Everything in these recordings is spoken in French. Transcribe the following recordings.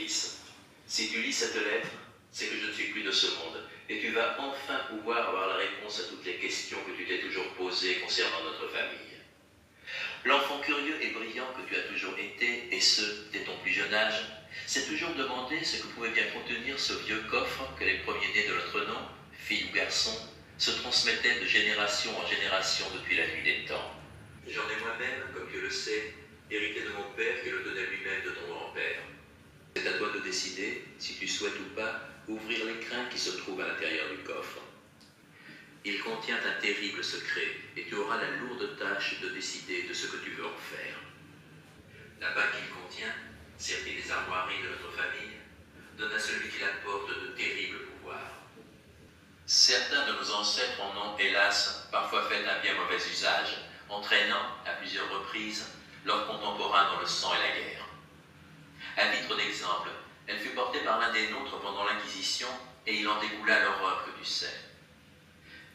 fils. Si tu lis cette lettre, c'est que je ne suis plus de ce monde, et tu vas enfin pouvoir avoir la réponse à toutes les questions que tu t'es toujours posées concernant notre famille. L'enfant curieux et brillant que tu as toujours été, et ce, dès ton plus jeune âge, s'est toujours demandé ce que pouvait bien contenir ce vieux coffre que les premiers-nés de notre nom, fille ou garçon, se transmettaient de génération en génération depuis la nuit des temps. J'en ai moi-même, comme tu le sais, hérité de mon père qui le donnait lui-même de ton grand-père. C'est à toi de décider, si tu souhaites ou pas, ouvrir l'écrin qui se trouve à l'intérieur du coffre. Il contient un terrible secret, et tu auras la lourde tâche de décider de ce que tu veux en faire. La bague qu'il contient, servie des armoiries de notre famille, donne à celui qui la porte de terribles pouvoirs. Certains de nos ancêtres en ont, hélas, parfois fait un bien mauvais usage, entraînant, à plusieurs reprises, leurs contemporains dans le sang et la guerre. À titre d'exemple, elle fut portée par l'un des nôtres pendant l'Inquisition, et il en découla l'horreur que tu sais.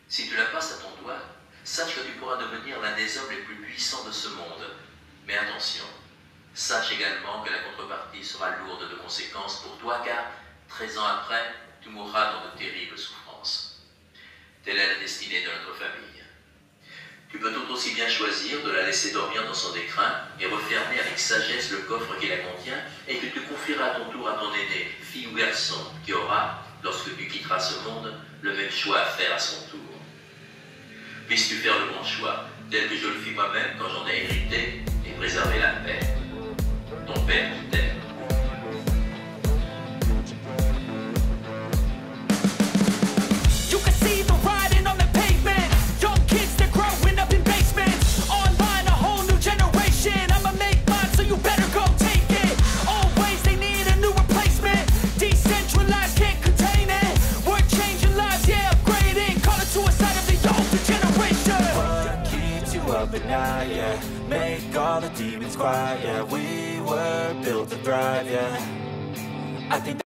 Si tu la passes à ton doigt, sache que tu pourras devenir l'un des hommes les plus puissants de ce monde. Mais attention, sache également que la contrepartie sera lourde de conséquences pour toi, car 13 ans après, tu mourras dans de terribles souffrances. Telle est la destinée de notre famille. Tu peux tout aussi bien choisir de la laisser dormir dans son écrin et refermer avec sagesse le coffre qui la contient, et que tu confieras à ton tour à ton aîné, fille ou garçon, qui aura, lorsque tu quitteras ce monde, le même choix à faire à son tour. Puisses-tu faire le bon choix, tel que je le fis moi-même quand j'en ai hérité, et préserver la paix. Ton père qui t'aime. Up at night, yeah. Make all the demons quiet, yeah. We were built to thrive, yeah. I think